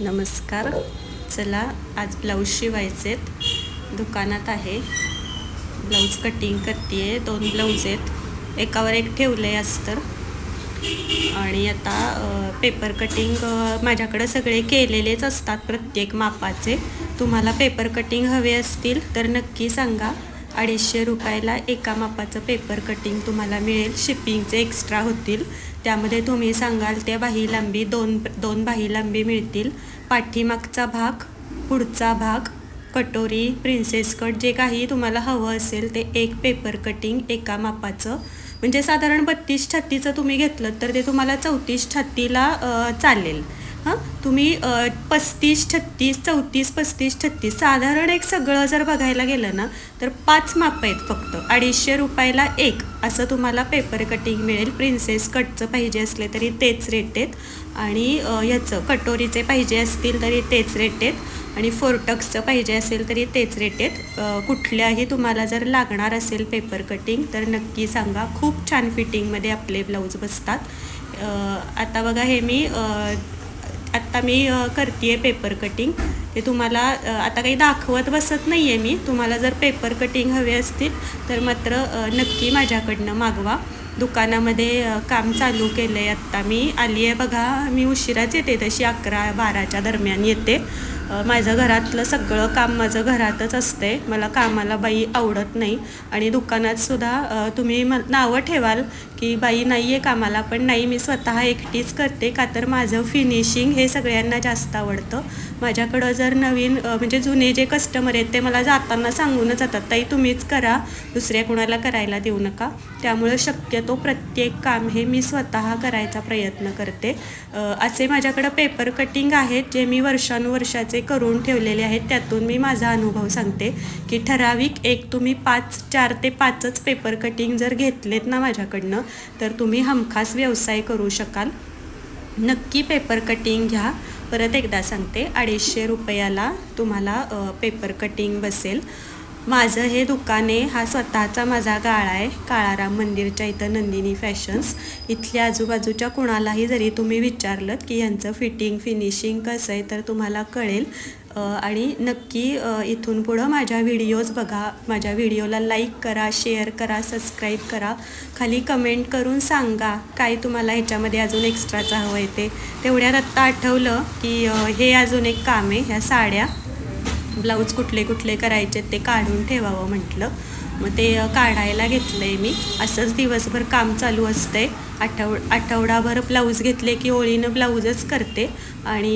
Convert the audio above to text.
नमस्कार. चला आज ब्लाऊज शिवायचेत. दुकानात आहे. ब्लाऊज कटिंग करते. 2 ब्लाऊज आहेत. एकावर एक ठेवले अस्तर आणि आता पेपर कटिंग माझ्याकडे सगळे केलेलेच असतात प्रत्येक मापाचे. तुम्हाला पेपर कटिंग हवे असतील तर नक्की सांगा. 250 रुपयाला एका मापाचं पेपर कटिंग तुम्हाला मिळेल. शिपिंगचे एक्स्ट्रा होतील. त्यामध्ये तुम्ही सांगाल त्या बाही लांबी दोन बाही लांबी मिळतील. पाठीमागचा भाग, पुढचा भाग, कटोरी, प्रिन्सेस कट जे काही तुम्हाला हवं असेल ते एक पेपर कटिंग एका मापाचं. म्हणजे साधारण 32-36चं तुम्ही घेतलं तर ते तुम्हाला 34-36ला चालेल. तुम्ही 35-36, 34-35-36 साधारण एक सगळं जर बघायला गेलं ना तर 5 माप आहेत फक्त. 250 रुपयाला एक असं तुम्हाला पेपर कटिंग मिळेल. प्रिन्सेस कटचं पाहिजे असले तरी तेच रेट आहेत आणि ह्याचं कटोरीचे पाहिजे असतील तरी तेच रेट आहेत आणि फोरटक्सचं पाहिजे असेल तरी तेच रेट आहेत. कुठल्याही तुम्हाला जर लागणार असेल पेपर कटिंग तर नक्की सांगा. खूप छान फिटिंगमध्ये आपले ब्लाऊज बसतात. आता बघा हे मी करते पेपर कटिंग. ते तुम्हाला आता काही दाखवत बसत नाही आहे मी. तुम्हाला जर पेपर कटिंग हवे असतील तर मात्र नक्की माझ्याकडनं मागवा. दुकानामध्ये काम चालू केलं आहे. आत्ता मी आली आहे बघा. मी उशिराच येते, तशी 11-12च्या दरम्यान येते. माझं घरातलं सगळं काम माझं घरातच असते. मला कामाला बाई आवडत नाही आणि दुकानातसुद्धा तुम्ही नावं ठेवाल की बाई नाही आहे कामाला, पण नाही, मी स्वतः एकटीच करते. का तर माझं फिनिशिंग हे सगळ्यांना जास्त आवडतं. माझ्याकडं जर नवीन म्हणजे जुने जे कस्टमर आहेत ते मला जाताना सांगूनच जातात, ताई तुम्हीच करा, दुसऱ्या कुणाला करायला देऊ नका. त्यामुळं शक्यतो प्रत्येक काम हे मी स्वतः करायचा प्रयत्न करते. असे माझ्याकडं पेपर कटिंग आहेत जे मी वर्षानुवर्षाचे करून ठेवलेले आहेत. त्यातून मी माझा अनुभव सांगते की ठराविक एक तुम्ही 4 ते 5च पेपर कटिंग जर घेतलेत ना माझ्याकडनं तर तुम्ही हमखास व्यवसाय करू शकाल. नक्की पेपर कटिंग घ्या. परत एकदा सांगते, 250 रुपयाला तुम्हाला पेपर कटिंग बसेल. माझं हे दुकान आहे, हा स्वतःचा माझा गाळा आहे. काळाराम मंदिरच्या इथं नंदिनी फॅशन्स. इथल्या आजूबाजूच्या कुणालाही जरी तुम्ही विचारलं की यांचं फिटिंग फिनिशिंग कसं आहे तर तुम्हाला कळेल. आणि नक्की इथून पुढं माझ्या व्हिडिओज बघा. माझ्या व्हिडिओला लाईक करा, शेअर करा, सबस्क्राईब करा. खाली कमेंट करून सांगा काय तुम्हाला ह्याच्यामध्ये अजून एक्स्ट्राचं हवं आहे ते. तेवढ्यात आत्ता आठवलं की हे अजून एक काम आहे. ह्या साड्या ब्लाऊज कुठले कुठले करायचे ते काढून ठेवावं म्हटलं. मग ते काढायला घेतलं आहे मी. असंच दिवसभर काम चालू असतंय. आठवडाभर ब्लाऊज घेतले की ओळीनं ब्लाऊजच करते आणि